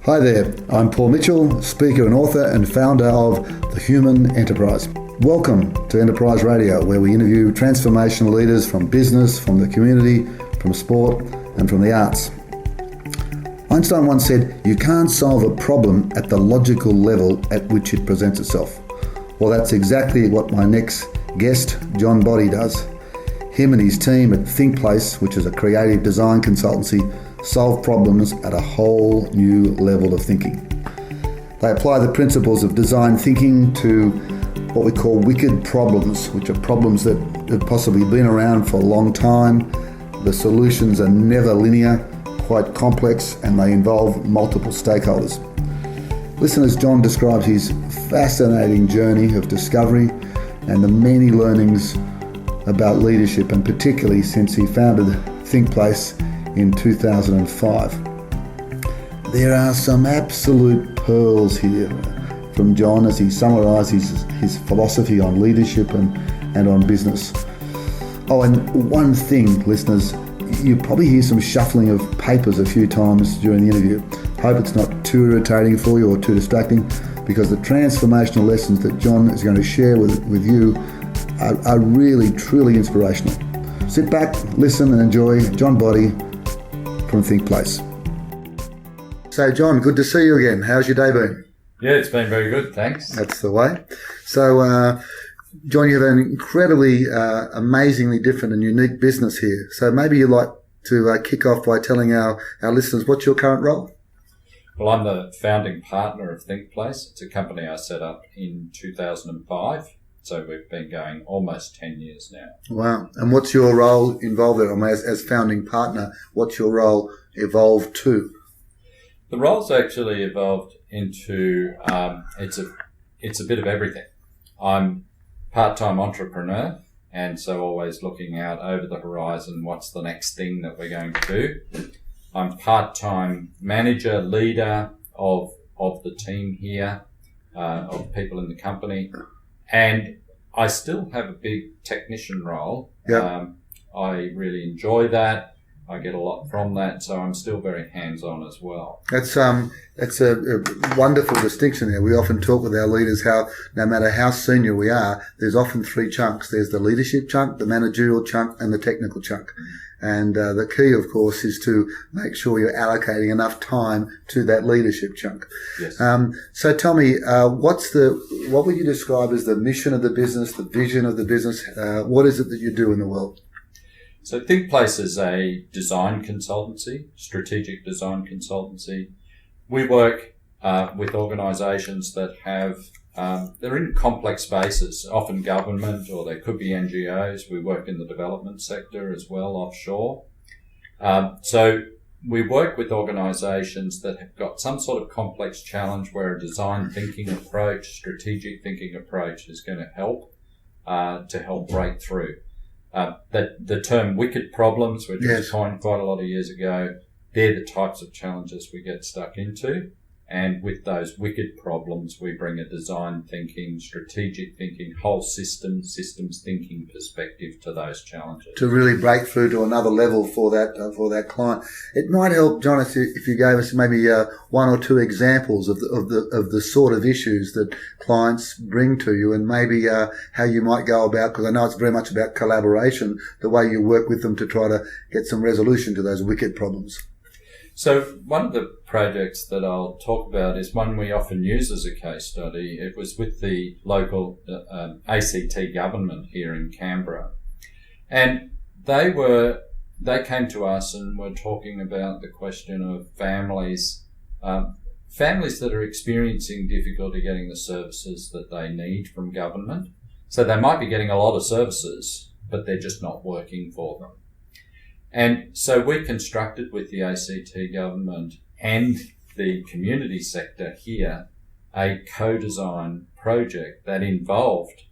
Hi there, I'm Paul Mitchell, speaker and author and founder of The Human Enterprise. Welcome to Enterprise Radio, where we interview transformational leaders from business, from the community, from sport and from the arts. Einstein once said, you can't solve a problem at the logical level at which it presents itself. Well, that's exactly what my next guest, John Boddy, does. Him and his team at ThinkPlace, which is a creative design consultancy, solve problems at a whole new level of thinking. They apply the principles of design thinking to what we call wicked problems, which are problems that have possibly been around for a long time. The solutions are never linear, quite complex, and they involve multiple stakeholders. Listen as John describes his fascinating journey of discovery and the many learnings about leadership, and particularly since he founded ThinkPlace in 2005. There are some absolute pearls here from John as he summarises his philosophy on leadership and on business. Oh, and one thing, listeners, you probably hear some shuffling of papers a few times during the interview. Hope it's not too irritating for you or too distracting, because the transformational lessons that John is going to share with you are really, truly inspirational. Sit back, listen and enjoy John Boddy from ThinkPlace. So John, good to see you again. How's your day been? Yeah, it's been very good, thanks. That's the way. So John, you have an incredibly, amazingly different and unique business here. So maybe you'd like to kick off by telling our listeners what's your current role? Well, I'm the founding partner of ThinkPlace. It's a company I set up in 2005. So we've been going almost 10 years now. Wow. And what's your role involved there? I mean, as founding partner, what's your role evolved to? The role's actually evolved into, it's a bit of everything. I'm part-time entrepreneur, and so always looking out over the horizon, what's the next thing that we're going to do. I'm part-time manager, leader of the team here, of people in the company. And I still have a big technician role. Yep. I really enjoy that. I get a lot from that, so I'm still very hands-on as well. That's a wonderful distinction there. We often talk with our leaders how no matter how senior we are, there's often three chunks. There's the leadership chunk, the managerial chunk, and the technical chunk. And the key, of course, is to make sure you're allocating enough time to that leadership chunk. Yes. So tell me, what would you describe as the mission of the business, the vision of the business? What is it that you do in the world? So ThinkPlace is a design consultancy, strategic design consultancy. We work with organisations that have they're in complex spaces, often government, or they could be NGOs. We work in the development sector as well, offshore. So we work with organisations that have got some sort of complex challenge where a design thinking approach, strategic thinking approach is going to help break through. The term wicked problems, which was coined quite a lot of years ago, they're the types of challenges we get stuck into. And with those wicked problems, we bring a design thinking, strategic thinking, whole systems thinking perspective to those challenges. To really break through to another level for that client. It might help, John, if you gave us maybe one or two examples of the sort of issues that clients bring to you, and maybe how you might go about, because I know it's very much about collaboration, the way you work with them to try to get some resolution to those wicked problems. So one of the projects that I'll talk about is one we often use as a case study. It was with the local ACT government here in Canberra. And they came to us and were talking about the question of families that are experiencing difficulty getting the services that they need from government. So they might be getting a lot of services, but they're just not working for them. And so we constructed with the ACT government and the community sector here a co-design project that involved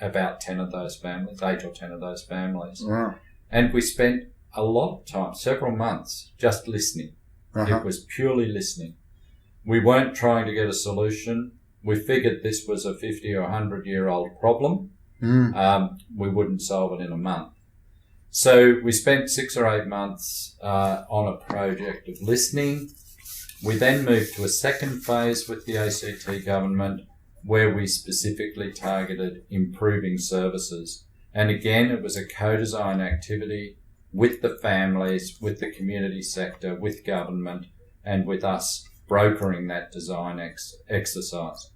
about 10 of those families, 8 or 10 of those families. Wow. And we spent a lot of time, several months, just listening. It was purely listening. We weren't trying to get a solution. We figured this was a 50 or 100-year-old problem. We wouldn't solve it in a month. So we spent 6 or 8 months on a project of listening, We then moved to a second phase with the ACT government where we specifically targeted improving services. And again, it was a co-design activity with the families, with the community sector, with government, and with us brokering that design exercise.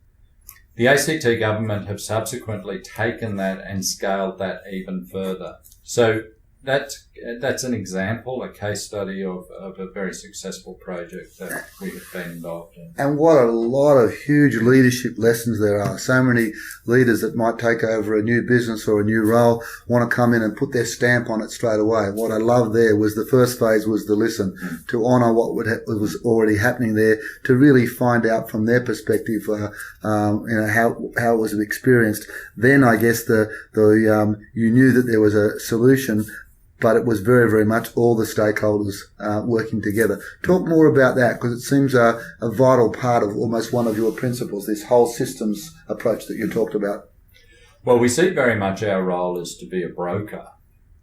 The ACT government have subsequently taken that and scaled that even further. So that's an example, a case study of a very successful project that we have been involved in. And what a lot of huge leadership lessons there are. So many leaders that might take over a new business or a new role want to come in and put their stamp on it straight away. What I love there was the first phase was the listen, to honour what was already happening there, to really find out from their perspective, how it was experienced. Then I guess you knew that there was a solution, but it was very, very much all the stakeholders working together. Talk more about that, because it seems a vital part of almost one of your principles, this whole systems approach that you talked about. Well, we see very much our role as to be a broker.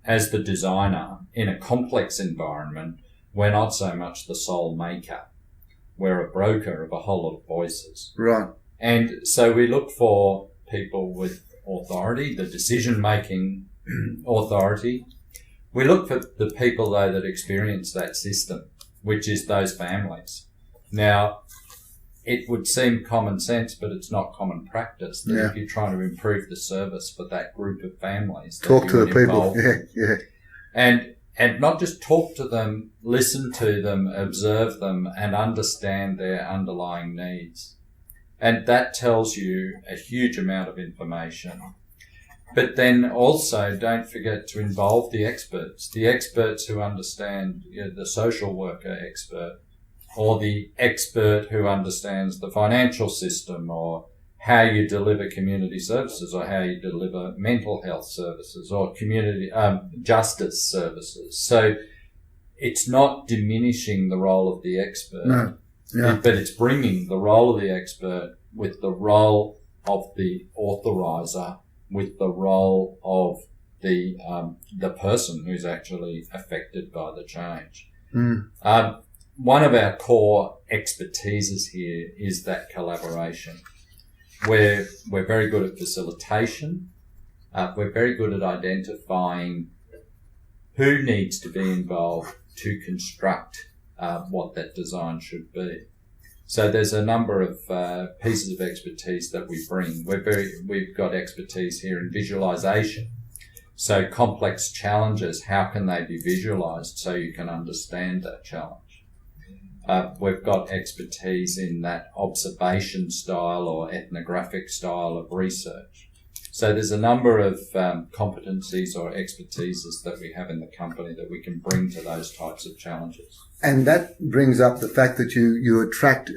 As the designer in a complex environment, we're not so much the sole maker. We're a broker of a whole lot of voices. Right. And so we look for people with authority, the decision-making authority. We look for the people, though, that experience that system, which is those families. Now, it would seem common sense, but it's not common practice that if you're trying to improve the service for that group of families, talk to the people. Yeah. And not just talk to them, listen to them, observe them, and understand their underlying needs. And that tells you a huge amount of information. But then also don't forget to involve the experts who understand, the social worker expert, or the expert who understands the financial system, or how you deliver community services, or how you deliver mental health services, or community justice services. So it's not diminishing the role of the expert, but it's bringing the role of the expert with the role of the authorizer, with the role of the person who's actually affected by the change. One of our core expertises here is that collaboration. We're very good at facilitation. We're very good at identifying who needs to be involved to construct what that design should be. So there's a number of pieces of expertise that we bring. We've got expertise here in visualization. So complex challenges, how can they be visualized so you can understand that challenge? We've got expertise in that observation style or ethnographic style of research. So there's a number of competencies or expertises that we have in the company that we can bring to those types of challenges. And that brings up the fact that you attract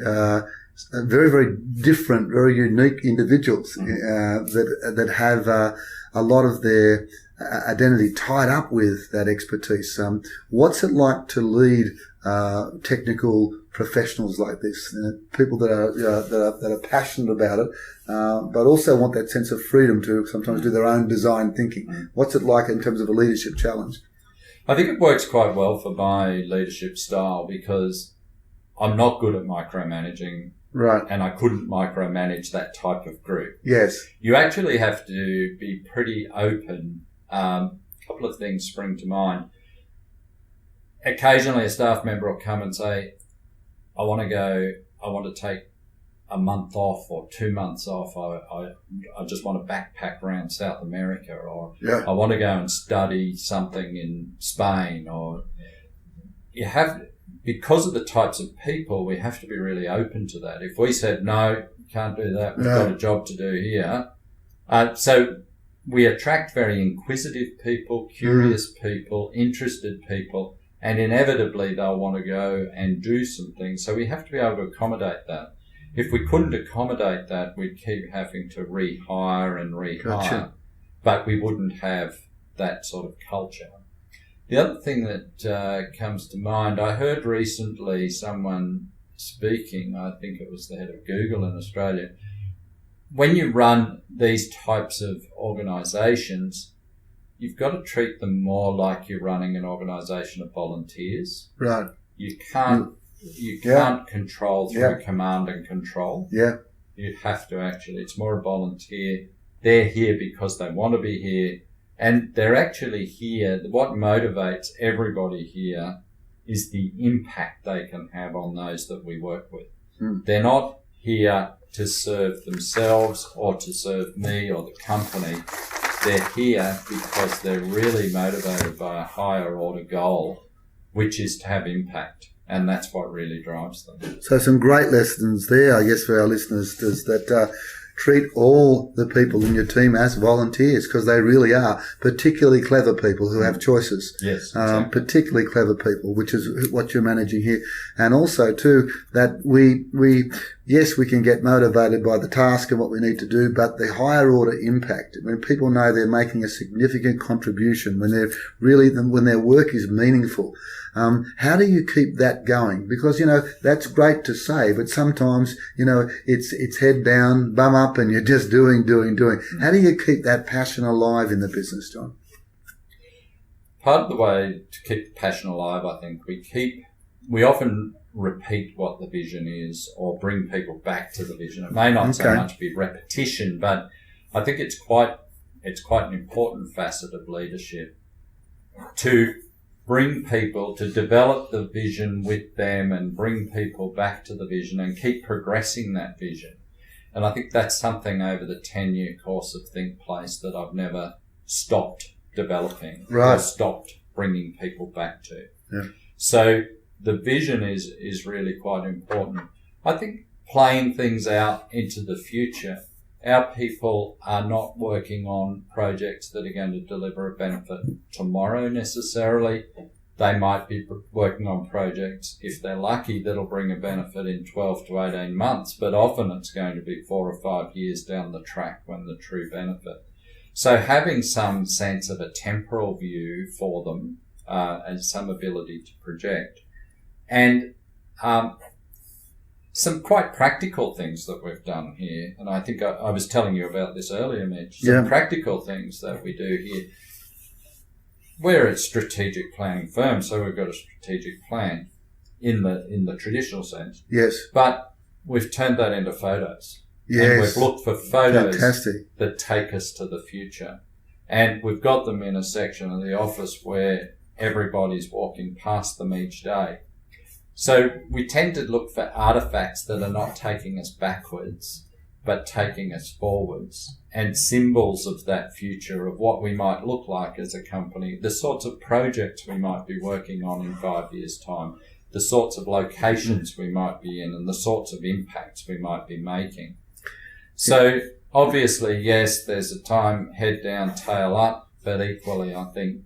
very, very different, very unique individuals that have a lot of their identity tied up with that expertise. What's it like to lead technical professionals like this? People that are passionate about it, but also want that sense of freedom to sometimes do their own design thinking. What's it like in terms of a leadership challenge? I think it works quite well for my leadership style because I'm not good at micromanaging. Right. And I couldn't micromanage that type of group. Yes. You actually have to be pretty open. A couple of things spring to mind. Occasionally a staff member will come and say, I want to take a month off or 2 months off. I just want to backpack around South America, or I want to go and study something in Spain, or because of the types of people, we have to be really open to that. If we said, no, you can't do that, we've got a job to do here. So we attract very inquisitive people, curious people, interested people, and inevitably they'll want to go and do some things. So we have to be able to accommodate that. If we couldn't accommodate that, we'd keep having to rehire and rehire, Gotcha. but we wouldn't have that sort of culture. The other thing that comes to mind, I heard recently someone speaking, I think it was the head of Google in Australia. When you run these types of organisations, you've got to treat them more like you're running an organisation of volunteers. Right. You can't you can't control through command and control. Yeah. You have to actually, it's more a volunteer. They're here because they want to be here, and they're actually here. What motivates everybody here is the impact they can have on those that we work with. They're not here to serve themselves or to serve me or the company. They're here because they're really motivated by a higher order goal, which is to have impact. And that's what really drives them. So some great lessons there, I guess, for our listeners, is that treat all the people in your team as volunteers, because they really are particularly clever people who have choices. Yes, exactly. Particularly clever people, which is what you're managing here. And also, too, that yes, we can get motivated by the task and what we need to do, but the higher order impact, when people know they're making a significant contribution, when their work is meaningful, how do you keep that going? Because, that's great to say, but sometimes, it's head down, bum up, and you're just doing. How do you keep that passion alive in the business, John? Part of the way to keep the passion alive, I think, we often repeat what the vision is or bring people back to the vision. It may not so much be repetition, but I think it's quite an important facet of leadership to bring people, to develop the vision with them and bring people back to the vision and keep progressing that vision. And I think that's something over the 10-year course of ThinkPlace that I've never stopped developing or stopped bringing people back to. Yeah. So the vision is really quite important. I think playing things out into the future. Our people are not working on projects that are going to deliver a benefit tomorrow necessarily. They might be working on projects, if they're lucky, that'll bring a benefit in 12 to 18 months, but often it's going to be 4 or 5 years down the track when the true benefit. So having some sense of a temporal view for them and some ability to project. And some quite practical things that we've done here, and I think I was telling you about this earlier, Mitch. Some practical things that we do here. We're a strategic planning firm, so we've got a strategic plan in the traditional sense. Yes. But we've turned that into photos. Yes. And we've looked for photos Fantastic. that take us to the future. And we've got them in a section of the office where everybody's walking past them each day. So we tend to look for artifacts that are not taking us backwards, but taking us forwards, and symbols of that future, of what we might look like as a company, the sorts of projects we might be working on in 5 years' time, the sorts of locations we might be in, and the sorts of impacts we might be making. So obviously, yes, there's a time head down, tail up, but equally, I think,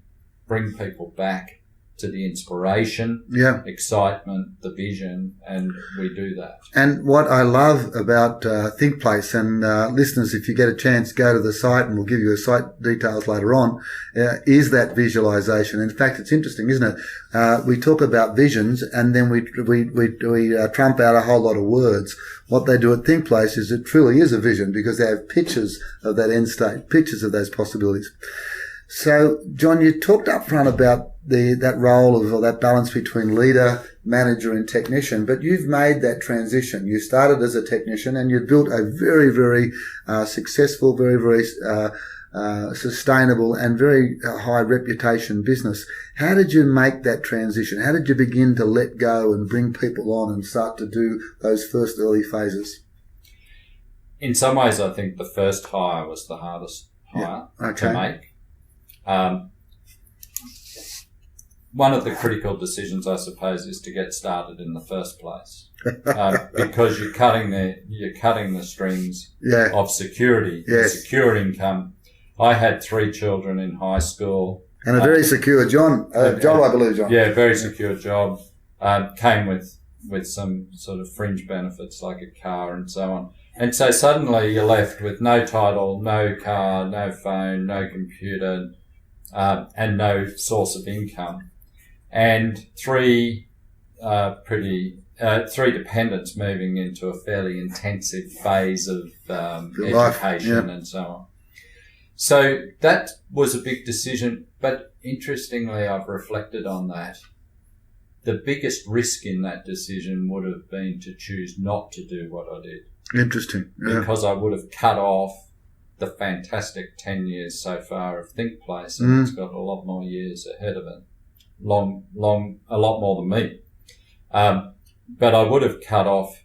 bring people back to the inspiration, excitement, the vision, and we do that. And what I love about ThinkPlace, and listeners, if you get a chance, go to the site, and we'll give you the site details later on, is that visualization. In fact, it's interesting, isn't it? We talk about visions, and then we trump out a whole lot of words. What they do at ThinkPlace is it truly is a vision, because they have pictures of that end state, pictures of those possibilities. So, John, you talked up front about that role or that balance between leader, manager and technician, but you've made that transition. You started as a technician and you've built a very, very successful, very, very sustainable and very high reputation business. How did you make that transition? How did you begin to let go and bring people on and start to do those first early phases? In some ways, I think the first hire was the hardest hire to make. One of the critical decisions, I suppose, is to get started in the first place, because you're cutting the strings of security, secure income. I had 3 children in high school, and a very secure job, I believe, John. Yeah, very secure job. Came with some sort of fringe benefits like a car and so on. And so suddenly you're left with no title, no car, no phone, no computer, and no source of income. And 3 dependents moving into a fairly intensive phase of education and so on. So that was a big decision, but interestingly, I've reflected on that. the biggest risk in that decision would have been to choose not to do what I did. Interesting. Yeah. Because I would have cut off the fantastic 10 years so far of ThinkPlace, and it's got a lot more years ahead of it. A lot more than me. But I would have cut off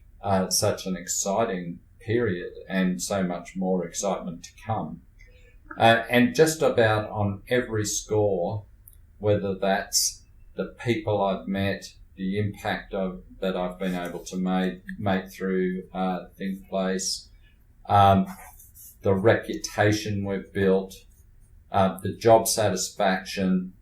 such an exciting period and so much more excitement to come. And just about on every score, whether that's the people I've met, the impact that I've been able to make through ThinkPlace, the reputation we've built, the job satisfaction,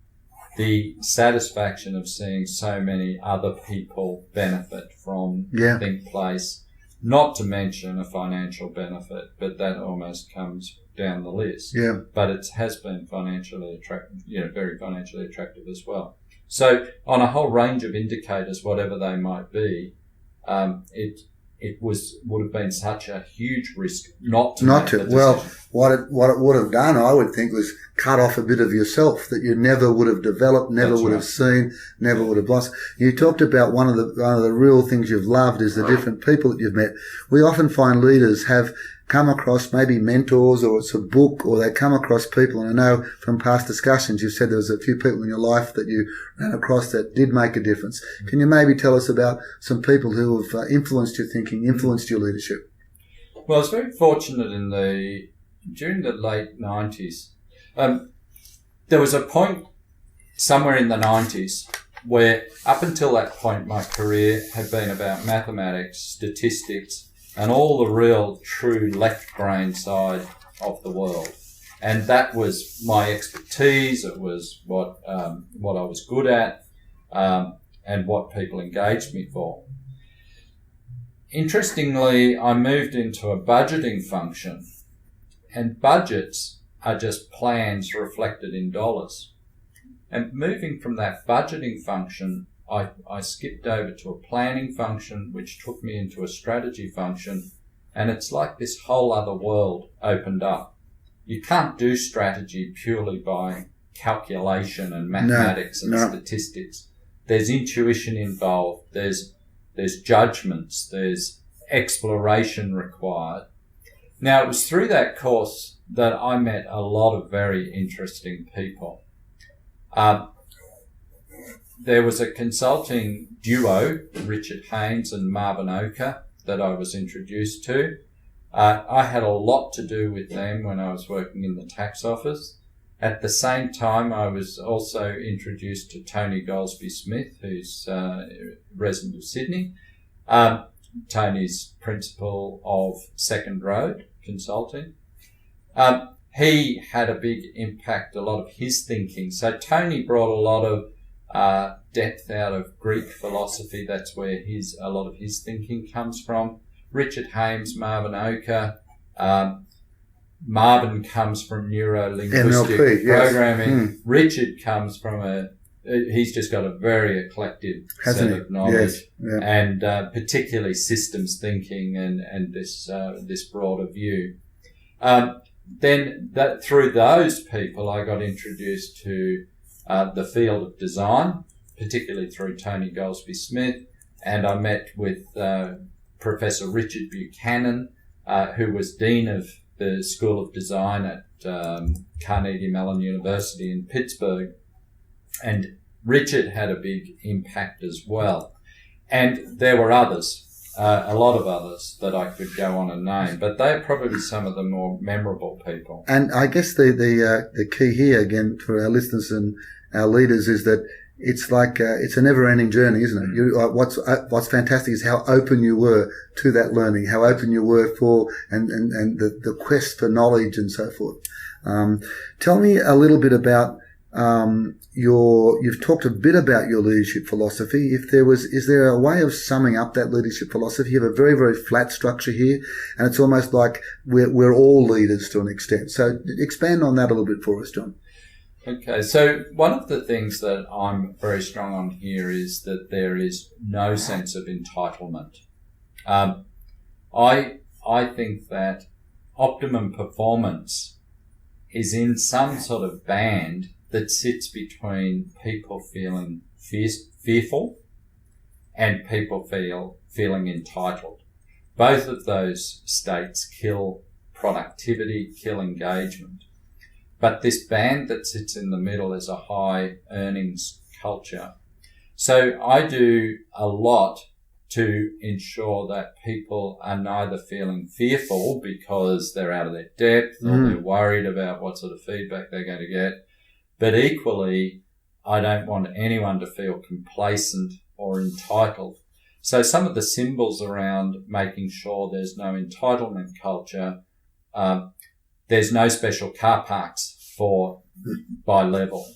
the satisfaction of seeing so many other people benefit from ThinkPlace, not to mention a financial benefit, but that almost comes down the list. Yeah. But it has been financially attractive, very financially attractive as well. So on a whole range of indicators, whatever they might be, it would have been such a huge risk not to. Well, what it would have done, I would think, was cut off a bit of yourself that you never would have developed, never would have seen, never would have lost. You talked about one of the real things you've loved is the different people that you've met. We often find leaders have come across maybe mentors, or it's a book, or they come across people. And I know from past discussions you said there was a few people in your life that you ran across that did make a difference. Can you maybe tell us about some people who have influenced your thinking, influenced your leadership? Well, I was very fortunate during the late 90s. There was a point somewhere in the 90s where up until that point my career had been about mathematics, statistics, and all the real true left brain side of the world. And that was my expertise. It was what I was good at, and what people engaged me for. Interestingly, I moved into a budgeting function, and budgets are just plans reflected in dollars. And moving from that budgeting function, I skipped over to a planning function, which took me into a strategy function, and it's like this whole other world opened up. You can't do strategy purely by calculation and mathematics and statistics. There's intuition involved, there's judgments, there's exploration required. Now, it was through that course that I met a lot of very interesting people. There was a consulting duo, Richard Haynes and Marvin Oka, that I was introduced to. I had a lot to do with them when I was working in the tax office. At the same time, I was also introduced to Tony Goldsby-Smith, who's a resident of Sydney. Tony's principal of Second Road Consulting. He had a big impact, a lot of his thinking. So Tony brought a lot of depth out of Greek philosophy. That's where a lot of his thinking comes from. Richard Haynes, Marvin Oka. Marvin comes from neuro-linguistic programming. Richard comes from he's just got a very eclectic set of knowledge, and particularly systems thinking and this broader view. Then through those people, I got introduced to the field of design, particularly through Tony Goldsby-Smith, and I met with Professor Richard Buchanan, who was Dean of the School of Design at Carnegie Mellon University in Pittsburgh. And Richard had a big impact as well. And there were others, a lot of others that I could go on and name, but they're probably some of the more memorable people. And I guess the key here, again, for our listeners and our leaders, is that it's like it's a never-ending journey, isn't it? What's fantastic is how open you were to that learning, how open you were for and the quest for knowledge and so forth. Tell me a little bit about you've talked a bit about your leadership philosophy. Is there a way of summing up that leadership philosophy? You have a very, very flat structure here, and it's almost like we're all leaders to an extent. So expand on that a little bit for us, John. Okay, so one of the things that I'm very strong on here is that there is no sense of entitlement. I think that optimum performance is in some sort of band that sits between people feeling fearful and people feeling entitled. Both of those states kill productivity, kill engagement. But this band that sits in the middle is a high earnings culture. So I do a lot to ensure that people are neither feeling fearful because they're out of their depth or they're worried about what sort of feedback they're going to get, but equally, I don't want anyone to feel complacent or entitled. So some of the symbols around making sure there's no entitlement culture, there's no special car parks by level.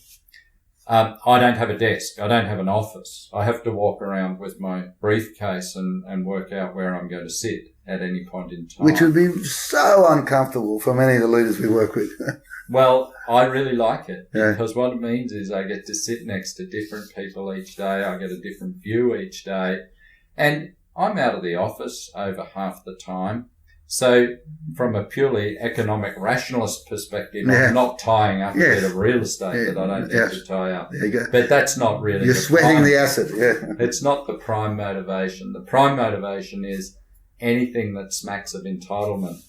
I don't have a desk. I don't have an office. I have to walk around with my briefcase and work out where I'm going to sit at any point in time. Which would be so uncomfortable for many of the leaders we work with. Well, I really like it because what it means is I get to sit next to different people each day. I get a different view each day. And I'm out of the office over half the time. So from a purely economic rationalist perspective, I'm not tying up a bit of real estate that I don't need to tie up. There you go. But that's not really You're sweating the asset, It's not the prime motivation. The prime motivation is anything that smacks of entitlement,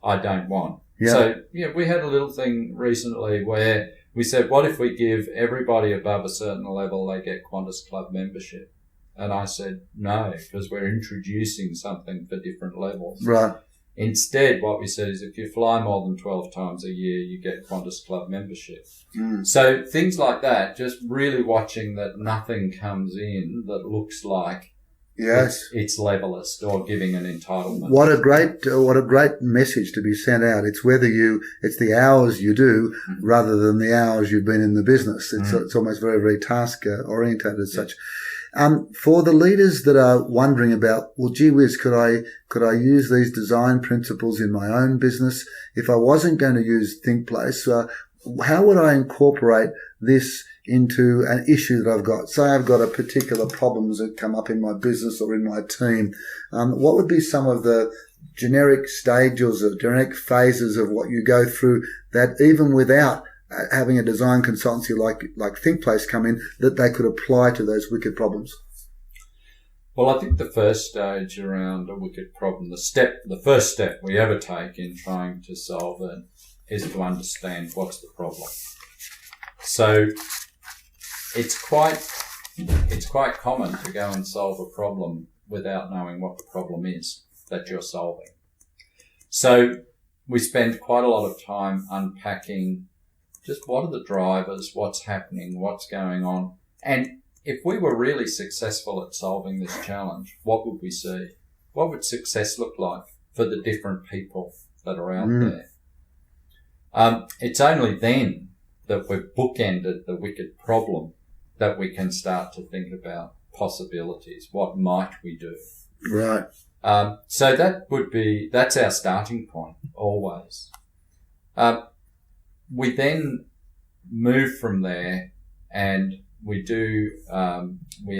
I don't want. Yeah. So, we had a little thing recently where we said, what if we give everybody above a certain level, they get Qantas Club membership? And I said, no, because we're introducing something for different levels. Right. Instead, what we said is if you fly more than 12 times a year, you get Qantas Club membership. So things like that, just really watching that nothing comes in that looks like it's levelist or giving an entitlement. What a great message to be sent out. It's it's the hours you do rather than the hours you've been in the business. It's almost very, very task orientated as such. For the leaders that are wondering about, well, gee whiz, could I use these design principles in my own business? If I wasn't going to use ThinkPlace, how would I incorporate this into an issue that I've got? Say I've got a particular problems that come up in my business or in my team. What would be some of the generic stages or generic phases of what you go through that even without having a design consultancy like ThinkPlace come in, that they could apply to those wicked problems? Well, I think the first stage around a wicked problem, the first step we ever take in trying to solve it is to understand what's the problem. So it's quite common to go and solve a problem without knowing what the problem is that you're solving. So we spend quite a lot of time unpacking just what are the drivers, what's happening, what's going on. And if we were really successful at solving this challenge, what would we see? What would success look like for the different people that are out there? It's only then that we've bookended the wicked problem that we can start to think about possibilities. What might we do? Right. So that's our starting point always. We then move from there and we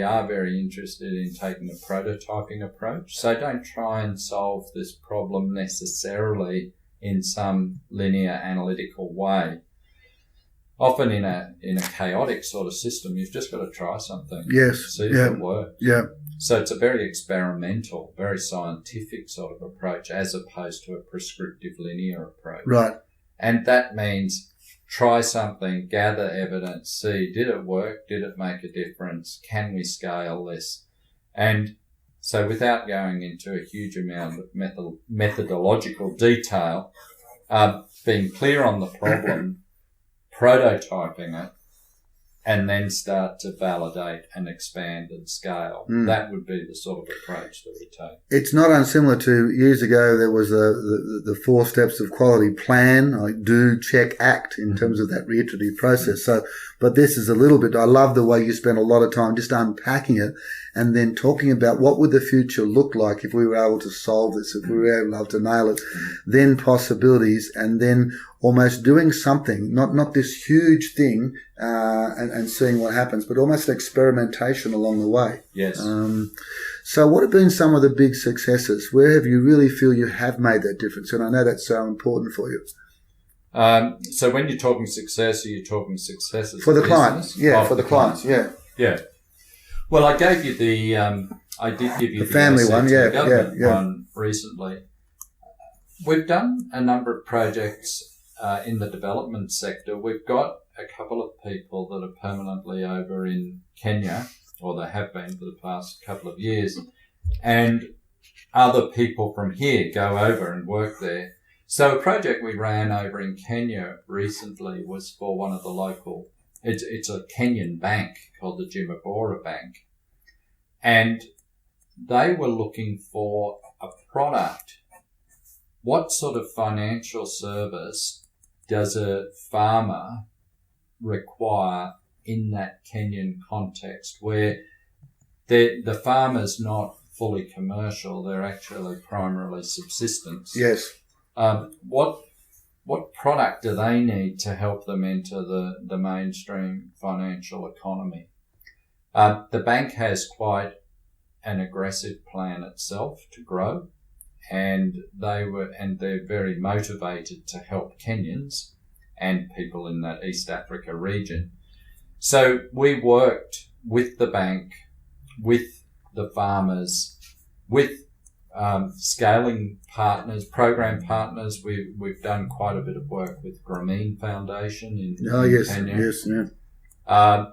are very interested in taking a prototyping approach. So don't try and solve this problem necessarily in some linear analytical way. Often in a chaotic sort of system, you've just got to try something. Yes. See if it works. Yeah. So it's a very experimental, very scientific sort of approach as opposed to a prescriptive linear approach. Right. And that means try something, gather evidence, see, did it work? Did it make a difference? Can we scale this? And so without going into a huge amount of methodological detail, being clear on the problem, prototyping it, and then start to validate and expand and scale. That would be the sort of approach that we take. It's not unsimilar to years ago. There was the 4 steps of quality: plan, like do, check, act, in terms of that reiterative process. So, but this is a little bit. I love the way you spend a lot of time just unpacking it, and then talking about what would the future look like if we were able to solve this, if we were able to nail it, then possibilities, and then almost doing something, not this huge thing, and seeing what happens, but almost experimentation along the way. Yes. So what have been some of the big successes? Where have you really feel you have made that difference? And I know that's so important for you. So when you're talking success, are you talking successes for the clients? Yeah, for the clients. Yeah. Yeah. Well, I gave you I did give you the family asset one, to yeah, government yeah. one recently. We've done a number of projects in the development sector. We've got a couple of people that are permanently over in Kenya, or they have been for the past couple of years, and other people from here go over and work there. So a project we ran over in Kenya recently was for one of the local, it's a Kenyan bank called the Jimbabora Bank, and they were looking for a product. What sort of financial service does a farmer require in that Kenyan context where the farmer's not fully commercial, they're actually primarily subsistence? Yes. What product do they need to help them enter the mainstream financial economy? The bank has quite an aggressive plan itself to grow, and they're very motivated to help Kenyans and people in that East Africa region. So we worked with the bank, with the farmers, with scaling partners, program partners. We've done quite a bit of work with Grameen Foundation in Kenya. Yes, yeah.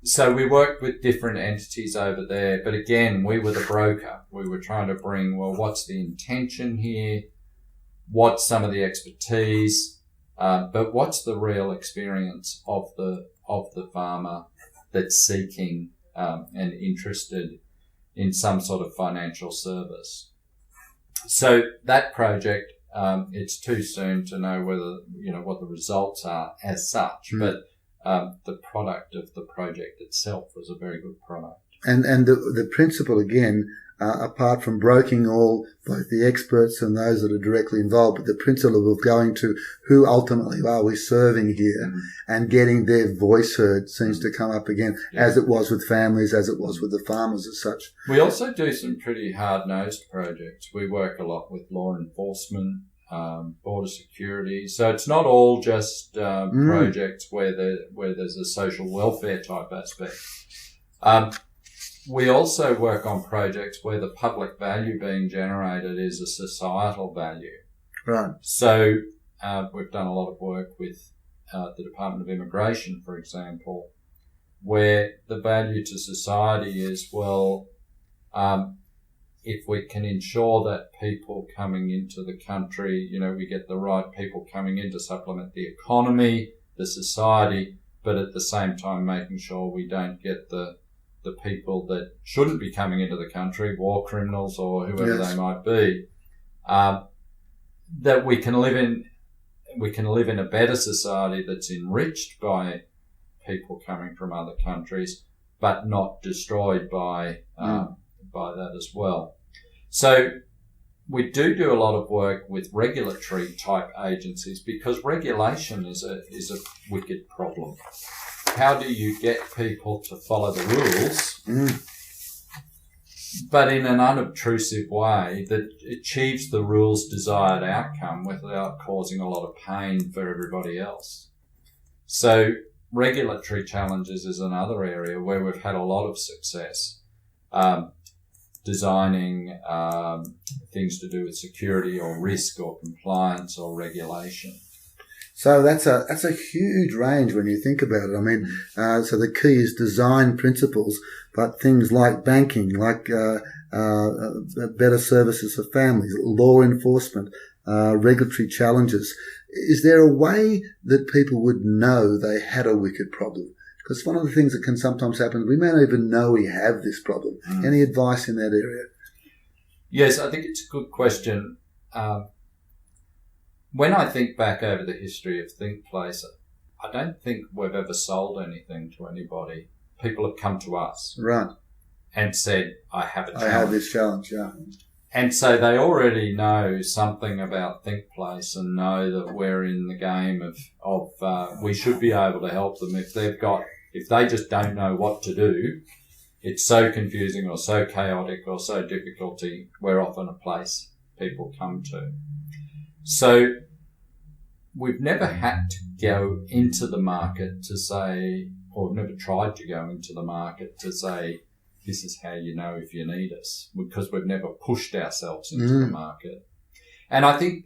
So we worked with different entities over there, but again, we were the broker. We were trying to bring, well, what's the intention here? What's some of the expertise? But what's the real experience of the farmer that's seeking and interested in some sort of financial service? So that project, it's too soon to know whether, what the results are as such, but the product of the project itself was a very good product. And the principle, again, apart from broking both the experts and those that are directly involved, but the principle of going to who ultimately are we serving here and getting their voice heard seems to come up again, as it was with families, as it was with the farmers as such. We also do some pretty hard-nosed projects. We work a lot with law enforcement, border security. So it's not all just projects where there's a social welfare type aspect. We also work on projects where the public value being generated is a societal value. Right. So we've done a lot of work with the Department of Immigration, for example, where the value to society is, if we can ensure that people coming into the country, we get the right people coming in to supplement the economy, the society, but at the same time making sure we don't get the people that shouldn't be coming into the country, war criminals or whoever they might be, that we can live in a better society that's enriched by people coming from other countries, but not destroyed by that as well. So we do a lot of work with regulatory type agencies because regulation is a wicked problem. How do you get people to follow the rules, but in an unobtrusive way that achieves the rule's desired outcome without causing a lot of pain for everybody else? So regulatory challenges is another area where we've had a lot of success, designing things to do with security or risk or compliance or regulation. So that's a huge range when you think about it. I mean, so the key is design principles, but things like banking, like better services for families, law enforcement, regulatory challenges. Is there a way that people would know they had a wicked problem? Because one of the things that can sometimes happen, we may not even know we have this problem. Any advice in that area? Yes, I think it's a good question. When I think back over the history of ThinkPlace, I don't think we've ever sold anything to anybody. People have come to us. Right. And said, I have a challenge. I have this challenge, yeah. And so they already know something about ThinkPlace and know that we're in the game of we should be able to help them if they just don't know what to do. It's so confusing or so chaotic or so difficult. We're often a place people come to. So we've never had to go into the market to say, or never tried to go into the market to say, this is how you know if you need us, because we've never pushed ourselves into the market. And I think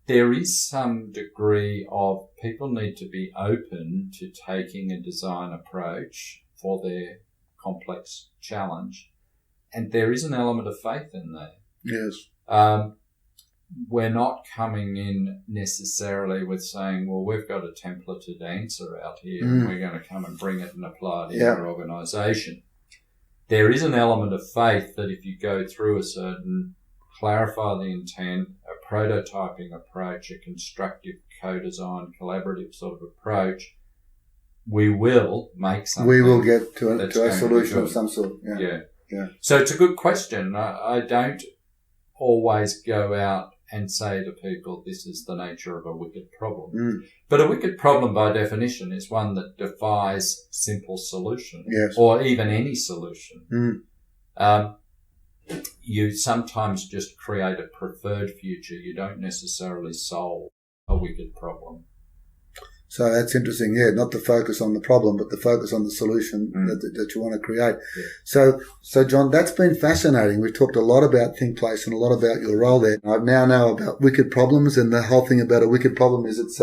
there is some degree of people need to be open to taking a design approach for their complex challenge. And there is an element of faith in there. Yes. We're not coming in necessarily with saying, well, we've got a templated answer out here and we're going to come and bring it and apply it in our organisation. There is an element of faith that if you go through a certain, clarify the intent, a prototyping approach, a constructive co-design, collaborative sort of approach, we will make something. We will get to a solution of some sort. Yeah. So it's a good question. I don't always go out and say to people, this is the nature of a wicked problem. But a wicked problem, by definition, is one that defies simple solution, or even any solution. You sometimes just create a preferred future. You don't necessarily solve a wicked problem. So that's interesting. Yeah, not the focus on the problem, but the focus on the solution that you want to create. Yeah. So John, that's been fascinating. We've talked a lot about ThinkPlace and a lot about your role there. I now know about wicked problems, and the whole thing about a wicked problem is it's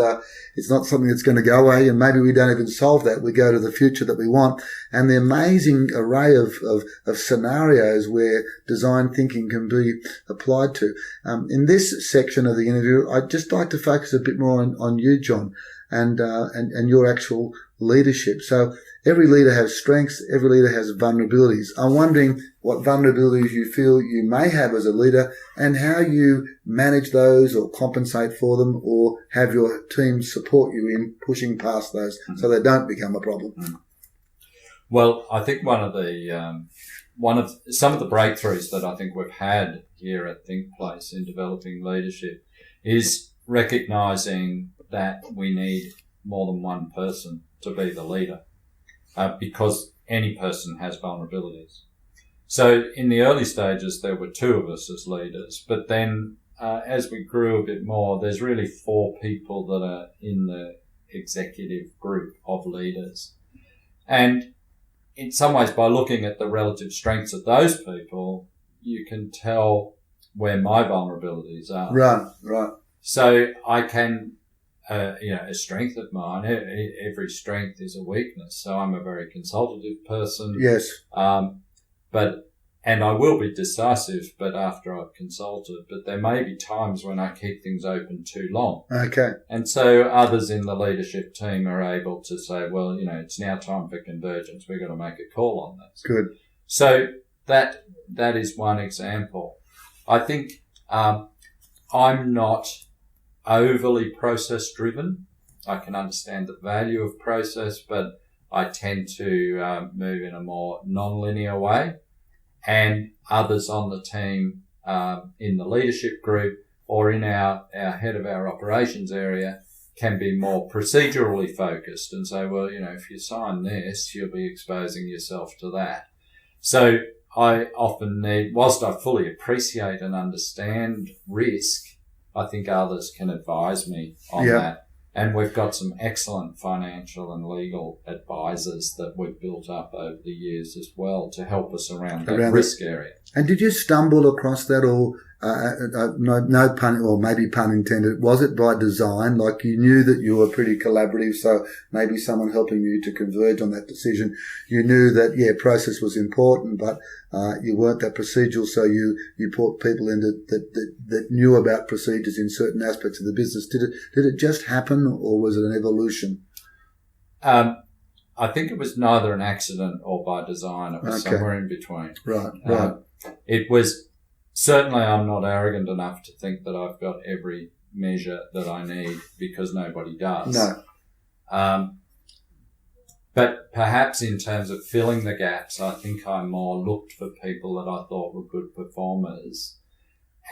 not something that's going to go away, and maybe we don't even solve that. We go to the future that we want, and the amazing array of scenarios where design thinking can be applied to. In this section of the interview, I'd just like to focus a bit more on you, John. And your actual leadership. So every leader has strengths, every leader has vulnerabilities. I'm wondering what vulnerabilities you feel you may have as a leader and how you manage those or compensate for them or have your team support you in pushing past those so they don't become a problem. Well, I think some of the breakthroughs that I think we've had here at ThinkPlace in developing leadership is recognizing that we need more than one person to be the leader, because any person has vulnerabilities. So in the early stages, there were two of us as leaders, but then as we grew a bit more, there's really 4 people that are in the executive group of leaders. And in some ways, by looking at the relative strengths of those people, you can tell where my vulnerabilities are. Right. So I can, a strength of mine, every strength is a weakness. So I'm a very consultative person. Yes. And I will be decisive, but after I've consulted. But there may be times when I keep things open too long. Okay. And so others in the leadership team are able to say, well, it's now time for convergence. We've got to make a call on this. Good. So that is one example. I think I'm not overly process driven. I can understand the value of process, but I tend to move in a more non-linear way. And others on the team in the leadership group or in our head of our operations area can be more procedurally focused and say, well, if you sign this, you'll be exposing yourself to that. So I often need, whilst I fully appreciate and understand risk, I think others can advise me on that. And we've got some excellent financial and legal advisors that we've built up over the years as well to help us around that risk area. And did you stumble across that, or no pun, or maybe pun intended, was it by design? Like you knew that you were pretty collaborative, so maybe someone helping you to converge on that decision. You knew that, process was important, but you weren't that procedural, so you brought people in that knew about procedures in certain aspects of the business. Did it just happen, or was it an evolution? I think it was neither an accident or by design. It was somewhere in between. Right. It was, certainly I'm not arrogant enough to think that I've got every measure that I need, because nobody does. No. But perhaps in terms of filling the gaps, I think I more looked for people that I thought were good performers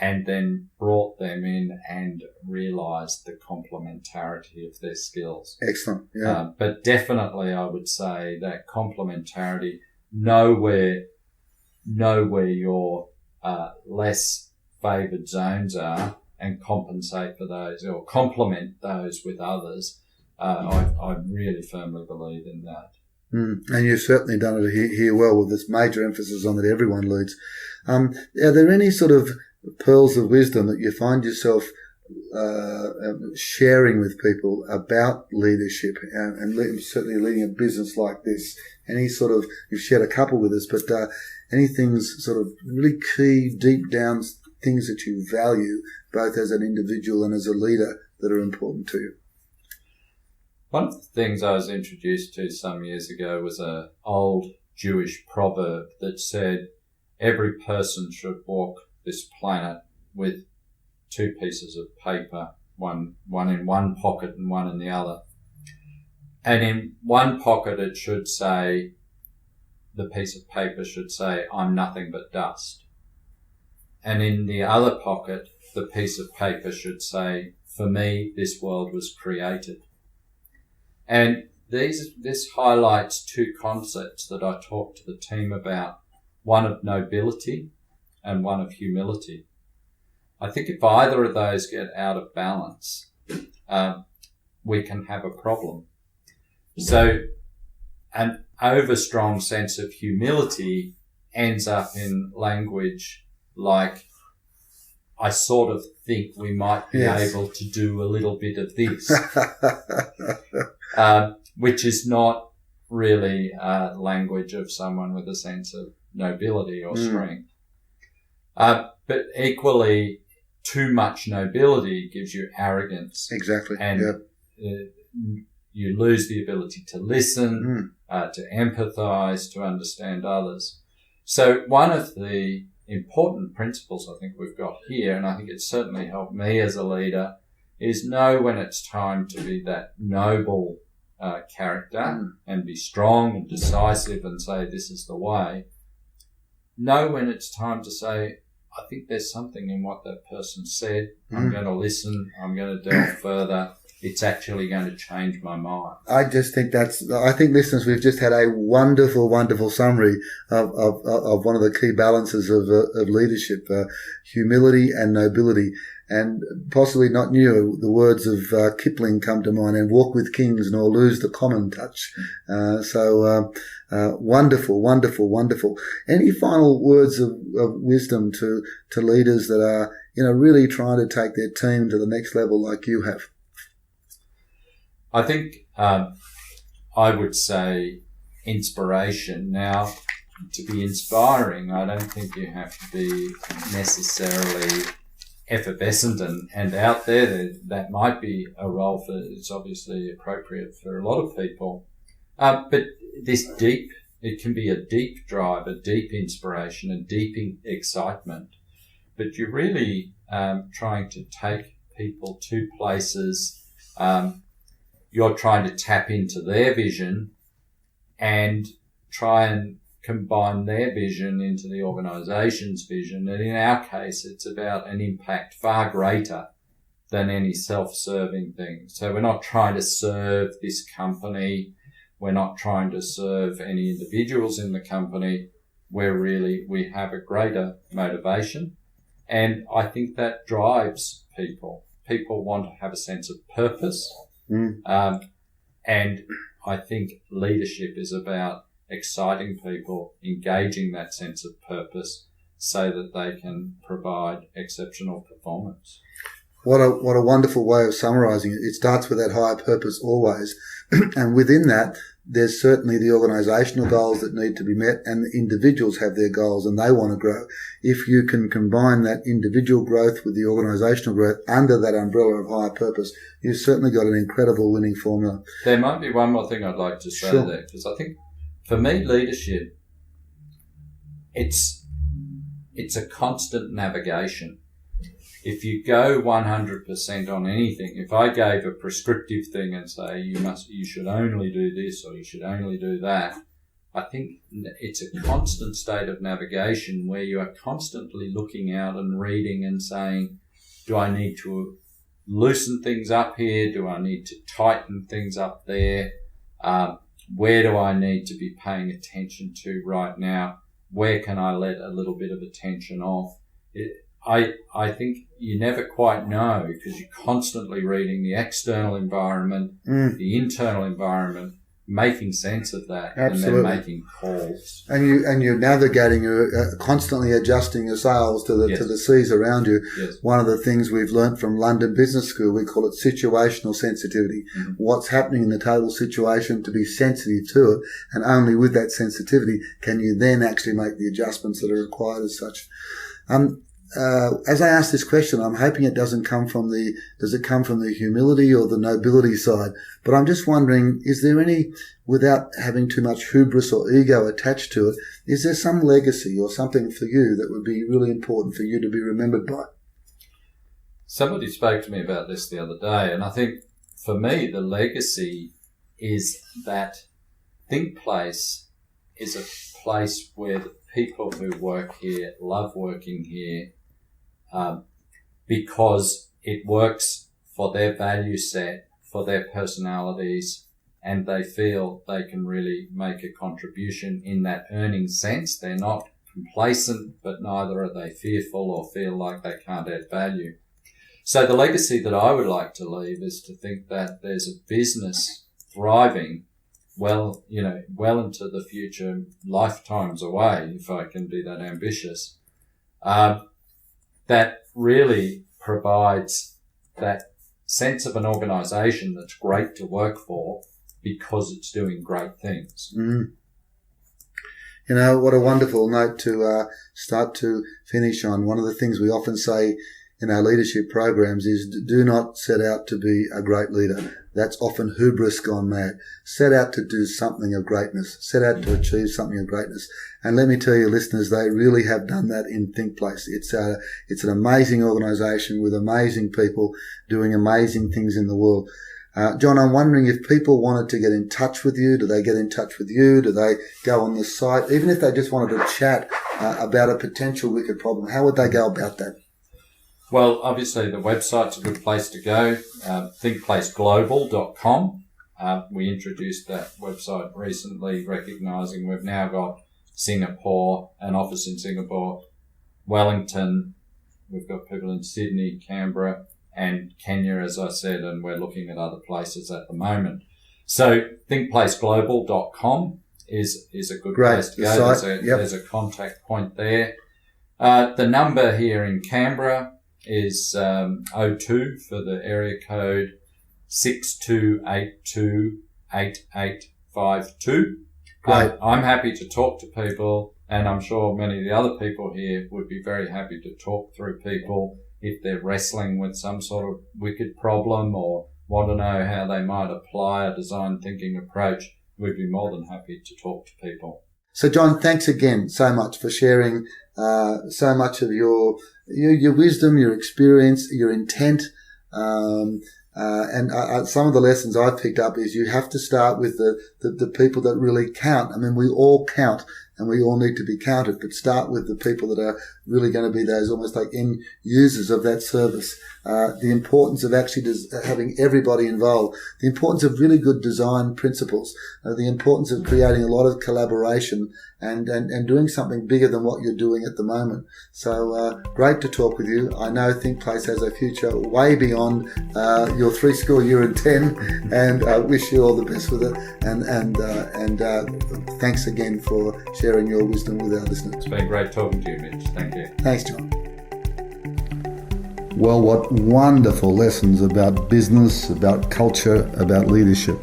and then brought them in and realised the complementarity of their skills. Excellent, yeah. But definitely I would say that complementarity, know where your less favoured zones are and compensate for those or complement those with others. I really firmly believe in that. And you've certainly done it here well with this major emphasis on that everyone leads. Are there any sort of pearls of wisdom that you find yourself sharing with people about leadership and certainly leading a business like this? Any sort of, you've shared a couple with us, but any things sort of really key, deep down things that you value both as an individual and as a leader that are important to you? One of the things I was introduced to some years ago was an old Jewish proverb that said, every person should walk this planet with two pieces of paper, one in one pocket and one in the other. And in one pocket it should say, the piece of paper should say, I'm nothing but dust. And in the other pocket, the piece of paper should say, for me, this world was created. And this highlights two concepts that I talked to the team about, one of nobility and one of humility. I think if either of those get out of balance, we can have a problem. So an overstrong sense of humility ends up in language like, I sort of think we might be able to do a little bit of this, which is not really language of someone with a sense of nobility or strength. But equally, too much nobility gives you arrogance. Exactly. And you lose the ability to listen, to empathize, to understand others. So one of the important principles I think we've got here, and I think it's certainly helped me as a leader, is know when it's time to be that noble character and be strong and decisive and say, this is the way. Know when it's time to say, I think there's something in what that person said. I'm going to listen. I'm going to delve further. It's actually going to change my mind. I just think I think listeners, we've just had a wonderful, wonderful summary of one of the key balances of leadership, humility and nobility. And possibly not new, the words of Kipling come to mind, and walk with kings nor lose the common touch. Wonderful, wonderful, wonderful. Any final words of wisdom to leaders that are, really trying to take their team to the next level like you have? I think I would say inspiration. Now, to be inspiring, I don't think you have to be necessarily effervescent and out there. That might be a role it's obviously appropriate for a lot of people. But it can be a deep drive, a deep inspiration, a deep excitement. But you're really trying to take people to places. You're trying to tap into their vision and try and combine their vision into the organisation's vision. And in our case, it's about an impact far greater than any self-serving thing. So we're not trying to serve this company. We're not trying to serve any individuals in the company. We have a greater motivation. And I think that drives people. People want to have a sense of purpose. And I think leadership is about exciting people, engaging that sense of purpose so that they can provide exceptional performance. What a wonderful way of summarising it. It starts with that higher purpose always. And within that, there's certainly the organisational goals that need to be met, and the individuals have their goals and they want to grow. If you can combine that individual growth with the organisational growth under that umbrella of higher purpose, you've certainly got an incredible winning formula. There might be one more thing I'd like to say there, because I think for me, leadership, it's a constant navigation. If you go 100% on anything, if I gave a prescriptive thing and say you should only do this or you should only do that, I think it's a constant state of navigation where you are constantly looking out and reading and saying, do I need to loosen things up here? Do I need to tighten things up there? Where do I need to be paying attention to right now? Where can I let a little bit of attention off? I think you never quite know, because you're constantly reading the external environment, the internal environment, making sense of that. Absolutely. And then making calls. And you're navigating, constantly adjusting your sails to the seas around you. Yes. One of the things we've learnt from London Business School, we call it situational sensitivity. Mm-hmm. What's happening in the total situation, to be sensitive to it, and only with that sensitivity can you then actually make the adjustments that are required as such. As I ask this question, I'm hoping it does it come from the humility or the nobility side? But I'm just wondering, is there any, without having too much hubris or ego attached to it, is there some legacy or something for you that would be really important for you to be remembered by? Somebody spoke to me about this the other day, and I think for me, the legacy is that ThinkPlace is a place where the people who work here love working here, because it works for their value set, for their personalities, and they feel they can really make a contribution in that earning sense. They're not complacent, but neither are they fearful or feel like they can't add value. So the legacy that I would like to leave is to think that there's a business thriving well into the future, lifetimes away, if I can be that ambitious, that really provides that sense of an organisation that's great to work for because it's doing great things. Mm. You know, what a wonderful note to start to finish on. One of the things we often say in our leadership programs is do not set out to be a great leader. That's often hubris gone mad. Set out to do something of greatness. Set out to achieve something of greatness. And let me tell you, listeners, they really have done that in ThinkPlace. It's an amazing organisation with amazing people doing amazing things in the world. John, I'm wondering if people wanted to get in touch with you, do they get in touch with you? Do they go on the site? Even if they just wanted to chat about a potential wicked problem, how would they go about that? Well, obviously the website's a good place to go, thinkplaceglobal.com. We introduced that website recently, recognising we've now got Singapore, an office in Singapore, Wellington, we've got people in Sydney, Canberra, and Kenya, as I said, and we're looking at other places at the moment. So thinkplaceglobal.com is a good place to go. There's a contact point there. The number here in Canberra is 02 for the area code 62828852. I'm happy to talk to people, and I'm sure many of the other people here would be very happy to talk through people if they're wrestling with some sort of wicked problem or want to know how they might apply a design thinking approach. We'd be more than happy to talk to people. So, John, thanks again so much for sharing so much of your wisdom, your experience, your intent. And some of the lessons I've picked up is you have to start with the people that really count. I mean, we all count and we all need to be counted, but start with the people that are really going to be those almost like end users of that service. The importance of actually having everybody involved, the importance of really good design principles, the importance of creating a lot of collaboration and doing something bigger than what you're doing at the moment. So great to talk with you. I know ThinkPlace has a future way beyond your 3 school year and 10, and I wish you all the best with it. And thanks again for sharing your wisdom with our listeners. It's been great talking to you, Mitch. Thank you. Thanks, John. Well, what wonderful lessons about business, about culture, about leadership.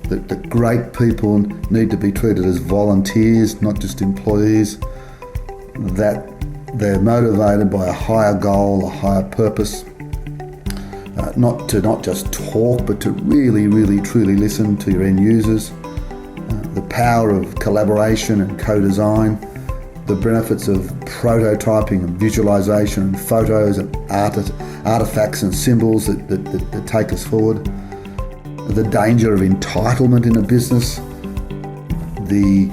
That great people need to be treated as volunteers, not just employees. That they're motivated by a higher goal, a higher purpose. Not just talk, but to really, really, truly listen to your end users. The power of collaboration and co-design. The benefits of prototyping and visualization and photos and artifacts and symbols that take us forward. The danger of entitlement in a business. The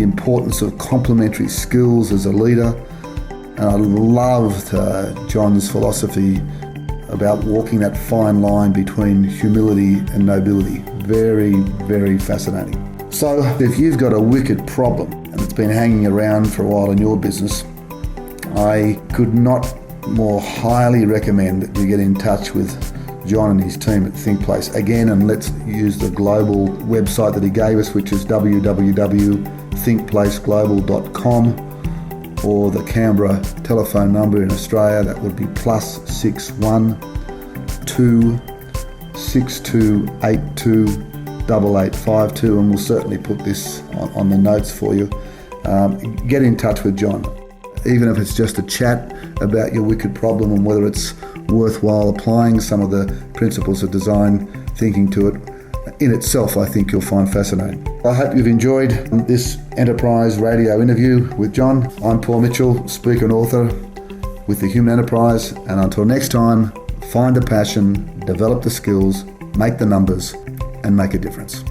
importance of complementary skills as a leader. And I loved John's philosophy about walking that fine line between humility and nobility. Very, very fascinating. So if you've got a wicked problem and it's been hanging around for a while in your business, I could not more highly recommend that you get in touch with John and his team at ThinkPlace. Again, and let's use the global website that he gave us, which is www.thinkplaceglobal.com, or the Canberra telephone number in Australia, that would be +61 2 6282 8852, and we'll certainly put this on the notes for you. Get in touch with John, even if it's just a chat about your wicked problem and whether it's worthwhile applying some of the principles of design thinking to it. In itself, I think you'll find fascinating. I hope you've enjoyed this Enterprise Radio interview with John. I'm Paul Mitchell, speaker and author with the Human Enterprise, and until next time, find a passion, develop the skills, make the numbers, and make a difference.